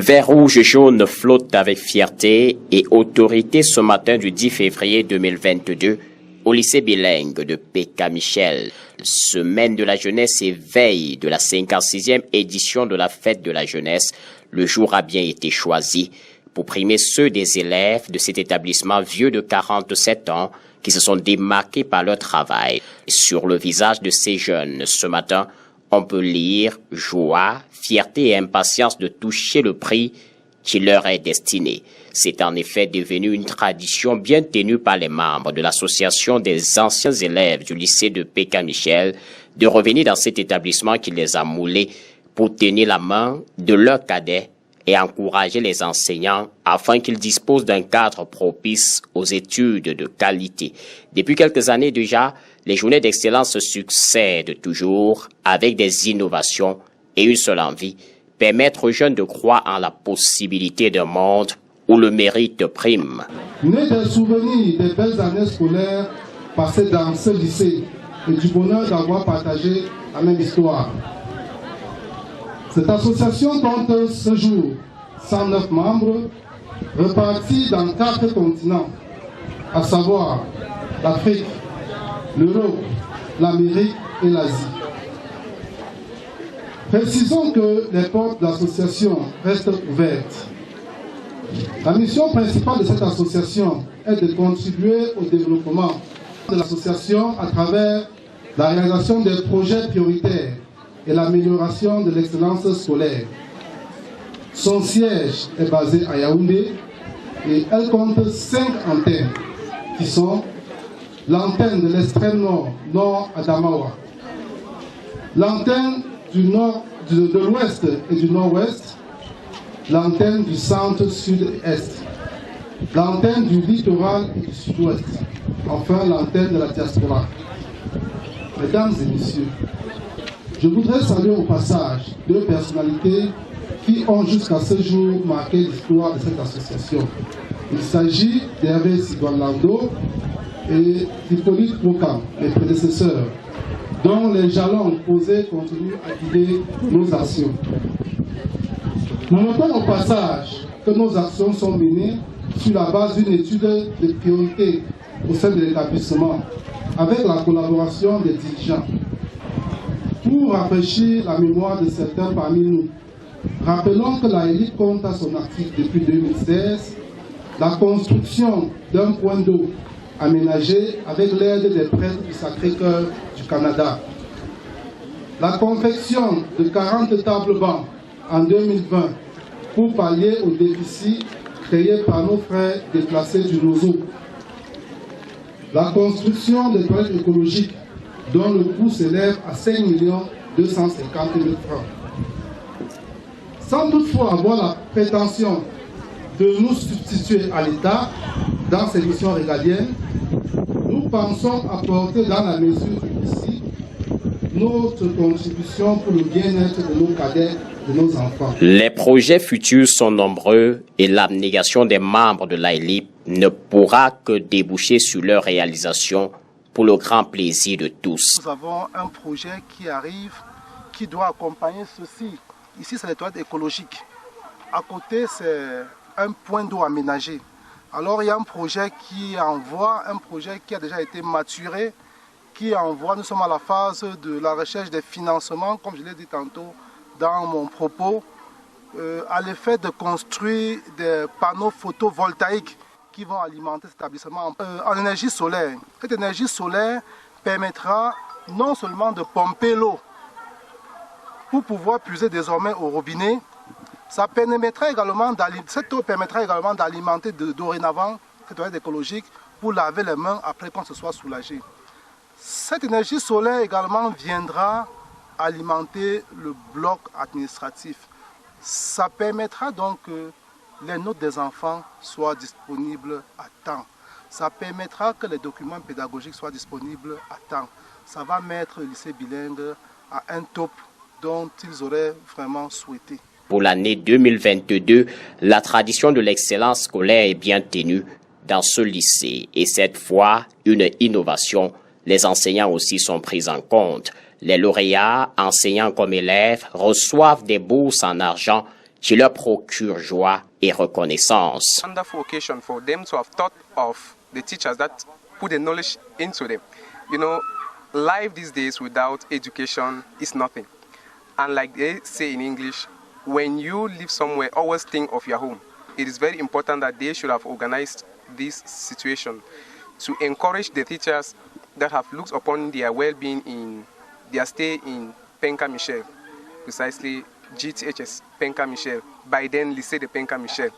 Vert, rouge, jaune flotte avec fierté et autorité ce matin du 10 février 2022 au lycée bilingue de Pécamichel. Semaine de la jeunesse et veille de la 56e édition de la fête de la jeunesse, le jour a bien été choisi pour primer ceux des élèves de cet établissement vieux de 47 ans qui se sont démarqués par leur travail. Sur le visage de ces jeunes, ce matin, on peut lire joie, fierté et impatience de toucher le prix qui leur est destiné. C'est en effet devenu une tradition bien tenue par les membres de l'association des anciens élèves du lycée de Pécamichel de revenir dans cet établissement qui les a moulés pour tenir la main de leurs cadets et encourager les enseignants afin qu'ils disposent d'un cadre propice aux études de qualité. Depuis quelques années déjà, les journées d'excellence se succèdent toujours avec des innovations et une seule envie, permettre aux jeunes de croire en la possibilité d'un monde où le mérite prime. Né des souvenirs des belles années scolaires passées dans ce lycée et du bonheur d'avoir partagé la même histoire. Cette association compte ce jour 109 membres repartis dans 4 continents, à savoir l'Afrique, l'Europe, l'Amérique et l'Asie. Précisons que les portes de l'association restent ouvertes. La mission principale de cette association est de contribuer au développement de l'association à travers la réalisation des projets prioritaires et l'amélioration de l'excellence scolaire. Son siège est basé à Yaoundé et elle compte 5 antennes qui sont l'antenne de l'extrême nord, nord Adamawa, l'antenne du nord, de l'ouest et du nord-ouest, l'antenne du centre-sud-est, l'antenne du littoral et du sud-ouest, enfin l'antenne de la diaspora. Mesdames et messieurs, je voudrais saluer au passage 2 personnalités qui ont jusqu'à ce jour marqué l'histoire de cette association. Il s'agit d'Hervé Sigouan-Lando et d'Hippolyte Mokam, les prédécesseurs, dont les jalons posés continuent à guider nos actions. Nous notons au passage que nos actions sont menées sur la base d'une étude de priorité au sein de l'établissement, avec la collaboration des dirigeants. Pour rafraîchir la mémoire de certains parmi nous, rappelons que la élite compte à son actif depuis 2016 la construction d'un point d'eau aménagé avec l'aide des prêtres du Sacré-Cœur du Canada. La confection de 40 tables bancs en 2020 pour pallier au déficit créé par nos frères déplacés du Nozo. La construction des toilettes écologiques dont le coût s'élève à 5 250 000 francs. Sans toutefois avoir la prétention de nous substituer à l'État dans ses missions régaliennes, nous pensons apporter dans la mesure du possible notre contribution pour le bien-être de nos cadets, de nos enfants. Les projets futurs sont nombreux et l'abnégation des membres de l'AELIP ne pourra que déboucher sur leur réalisation pour le grand plaisir de tous. Nous avons un projet qui arrive, qui doit accompagner ceci. Ici, c'est les toilettes écologiques. À côté, c'est un point d'eau aménagé. Alors, il y a un projet qui envoie, un projet qui a déjà été maturé, qui envoie, nous sommes à la phase de la recherche des financements, comme je l'ai dit tantôt dans mon propos, à l'effet de construire des panneaux photovoltaïques qui vont alimenter cet établissement en énergie solaire. Cette énergie solaire permettra non seulement de pomper l'eau pour pouvoir puiser désormais au robinet, cette eau permettra également d'alimenter dorénavant cette toilette écologique pour laver les mains après qu'on se soit soulagé. Cette énergie solaire également viendra alimenter le bloc administratif. Ça permettra donc que les notes des enfants soient disponibles à temps. Ça permettra que les documents pédagogiques soient disponibles à temps. Ça va mettre le lycée bilingue à un top dont ils auraient vraiment souhaité. Pour l'année 2022, la tradition de l'excellence scolaire est bien tenue dans ce lycée et cette fois, une innovation. Les enseignants aussi sont pris en compte. Les lauréats, enseignants comme élèves, reçoivent des bourses en argent qui leur procure joie et reconnaissance. Wonderful occasion for them to have thought of the teachers that put the knowledge into them. You know, life these days without education is nothing. And like they say in English, when you live somewhere, always think of your home. It is very important that they should have organized this situation to encourage the teachers that have looked upon their well-being in their stay in Penka Michel, precisely GTHS Penka Michel, by then Lycée de Penka Michel.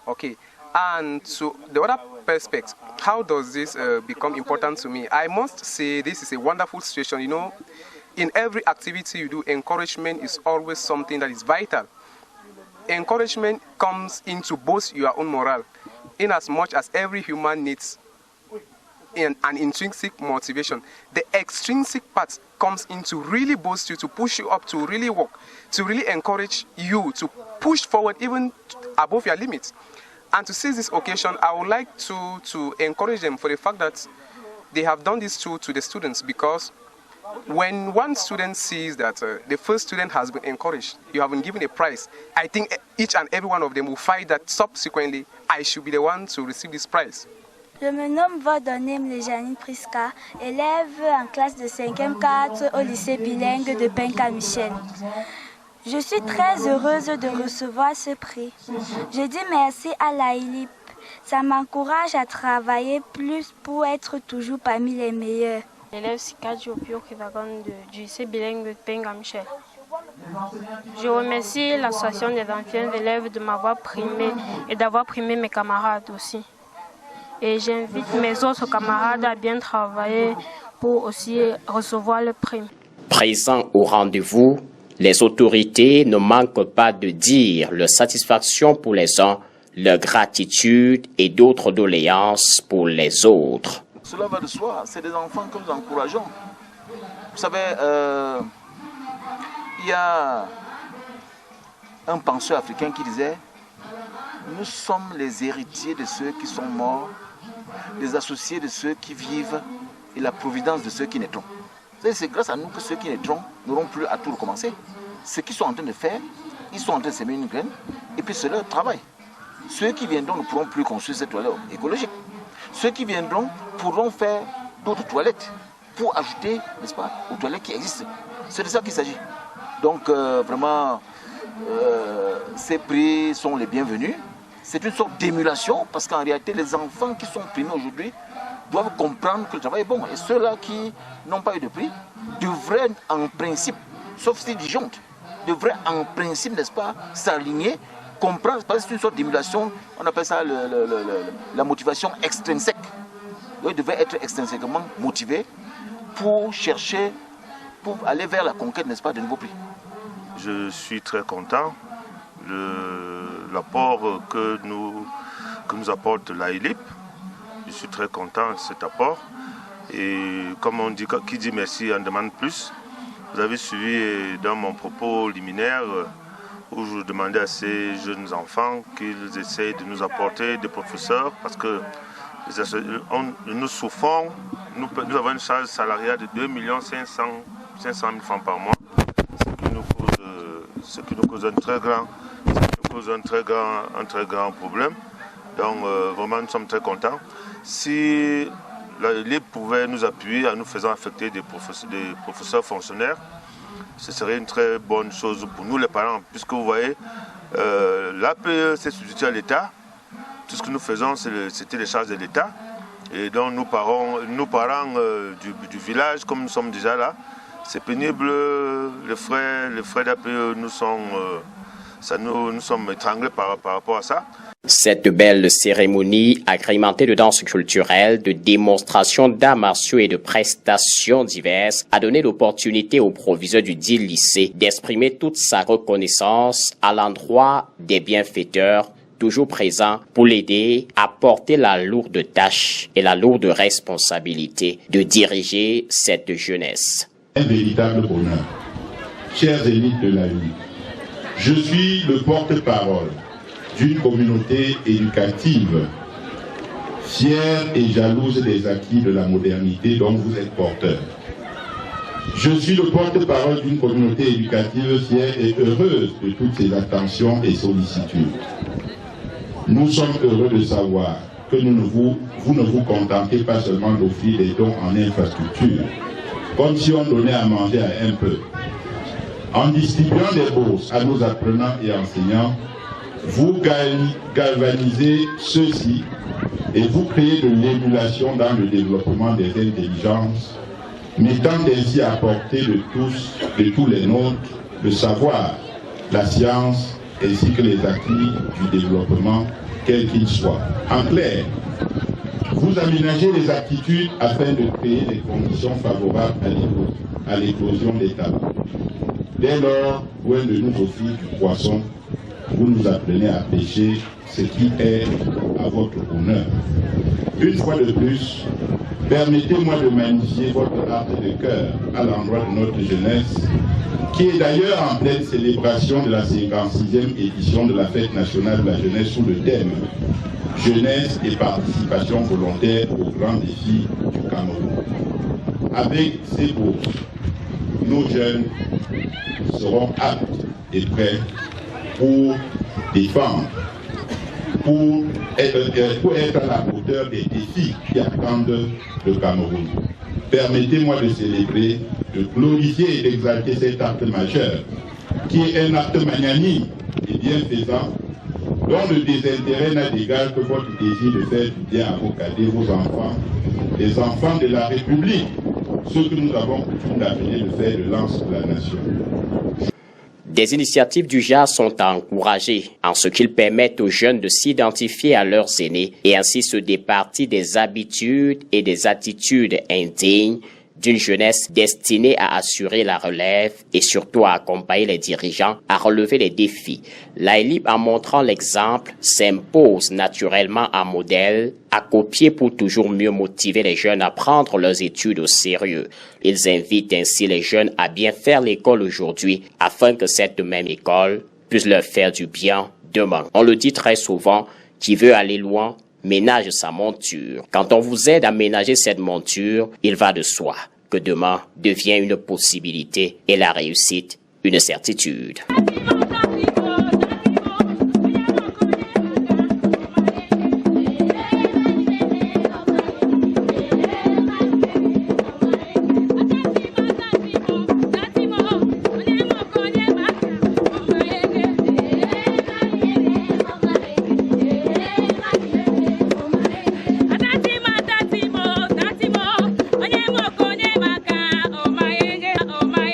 Okay, and so the other perspective, how does this become important to me? I must say this is a wonderful situation. You know, in every activity you do, encouragement is always something that is vital. Encouragement comes in to boost your own morale, in as much as every human needs an intrinsic motivation. The extrinsic part comes in to really boost you, to push you up, to really work, to really encourage you to push forward even above your limits. And to seize this occasion, I would like to encourage them for the fact that they have done this to the students, because when one student sees that the first student has been encouraged, you have been given a prize, I think each and every one of them will find that subsequently I should be the one to receive this prize. Je me nomme Vodonim Janine Priska, élève en classe de 5e 4 au lycée bilingue de Penka Michel. Je suis très heureuse de recevoir ce prix. Je dis merci à l'AILIP. Ça m'encourage à travailler plus pour être toujours parmi les meilleurs. Élève Sikadji Opio Kivagon du lycée bilingue de Penka Michel. Je remercie l'association des anciens élèves de m'avoir primé et d'avoir primé mes camarades aussi. Et j'invite mes autres camarades à bien travailler pour aussi recevoir le prix. Présents au rendez-vous, les autorités ne manquent pas de dire leur satisfaction pour les uns, leur gratitude et d'autres doléances pour les autres. Cela va de soi, c'est des enfants que nous encourageons. Vous savez, il y a un penseur africain qui disait « Nous sommes les héritiers de ceux qui sont morts, les associés de ceux qui vivent et la providence de ceux qui naîtront. » C'est grâce à nous que ceux qui naîtront n'auront plus à tout recommencer. Ce qu'ils sont en train de faire, ils sont en train de semer une graine et puis c'est leur travail. Ceux qui viendront ne pourront plus construire cette toilette écologique. Ceux qui viendront pourront faire d'autres toilettes pour ajouter, n'est-ce pas, aux toilettes qui existent. C'est de ça qu'il s'agit. Donc vraiment, ces prix sont les bienvenus. C'est une sorte d'émulation parce qu'en réalité, les enfants qui sont primés aujourd'hui doivent comprendre que le travail est bon. Et ceux-là qui n'ont pas eu de prix devraient en principe, sauf s'ils disjonctent, devraient en principe, n'est-ce pas, s'aligner, comprendre, parce que c'est une sorte d'émulation, on appelle ça la motivation extrinsèque. Ils devraient être extrinsèquement motivés pour chercher, pour aller vers la conquête, n'est-ce pas, de nouveaux prix. Je suis très content de l'apport que nous apporte l'AILIP. Je suis très content de cet apport. Et comme on dit, qui dit merci en demande plus. Vous avez suivi dans mon propos liminaire où je demandais à ces jeunes enfants qu'ils essayent de nous apporter des professeurs parce que nous souffrons, nous avons une charge salariale de 2 500 000 francs par mois, ce qui nous cause un très grand problème. Donc vraiment nous sommes très contents. Si l'AILIP pouvait nous appuyer en nous faisant affecter des professeurs fonctionnaires, ce serait une très bonne chose pour nous les parents, puisque vous voyez, l'APE c'est substitué à l'État. Tout ce que nous faisons, c'était les charges de l'État. Et donc nous parents du village, comme nous sommes déjà là, c'est pénible, les frais d'APE, nous sommes étranglés par rapport à ça. Cette belle cérémonie, agrémentée de danses culturelles, de démonstrations d'arts martiaux et de prestations diverses, a donné l'opportunité au proviseur du dit lycée d'exprimer toute sa reconnaissance à l'endroit des bienfaiteurs toujours présents pour l'aider à porter la lourde tâche et la lourde responsabilité de diriger cette jeunesse. Un véritable bonheur. Chers élites de la vie, je suis le porte-parole d'une communauté éducative, fière et jalouse des acquis de la modernité dont vous êtes porteurs. Je suis le porte-parole d'une communauté éducative fière et heureuse de toutes ces attentions et sollicitudes. Nous sommes heureux de savoir que vous ne vous contentez pas seulement d'offrir des dons en infrastructure, comme si on donnait à manger à un peu. En distribuant des bourses à nos apprenants et enseignants, vous galvanisez ceux-ci et vous créez de l'émulation dans le développement des intelligences, mettant ainsi à portée de tous les nôtres, le savoir, la science, ainsi que les acquis du développement, quels qu'ils soient. En clair, vous aménagez les aptitudes afin de créer des conditions favorables à l'éclosion des talents. Dès lors, loin de nous offrir du poisson, vous nous apprenez à pêcher, ce qui est à votre honneur. Une fois de plus, permettez-moi de magnifier votre art de cœur à l'endroit de notre jeunesse, qui est d'ailleurs en pleine célébration de la 56e édition de la Fête nationale de la jeunesse sous le thème « Jeunesse et participation volontaire aux grands défis du Cameroun ». Avec ces bourses, nos jeunes seront aptes et prêts pour défendre, pour être à la hauteur des défis qui attendent le Cameroun. Permettez-moi de célébrer, de glorifier et d'exalter cet acte majeur, qui est un acte magnanime et bienfaisant, dont le désintérêt n'a d'égal que votre désir de faire du bien à vos cadets, vos enfants, les enfants de la République, ceux que nous avons coutume d'appeler le fer de lance de la nation. Des initiatives du genre sont encouragées en ce qu'ils permettent aux jeunes de s'identifier à leurs aînés et ainsi se départir des habitudes et des attitudes indignes d'une jeunesse destinée à assurer la relève et surtout à accompagner les dirigeants à relever les défis. L'AELIP, en montrant l'exemple, s'impose naturellement un modèle à copier pour toujours mieux motiver les jeunes à prendre leurs études au sérieux. Ils invitent ainsi les jeunes à bien faire l'école aujourd'hui afin que cette même école puisse leur faire du bien demain. On le dit très souvent, qui veut aller loin ménage sa monture. Quand on vous aide à ménager cette monture, il va de soi que demain devient une possibilité et la réussite une certitude.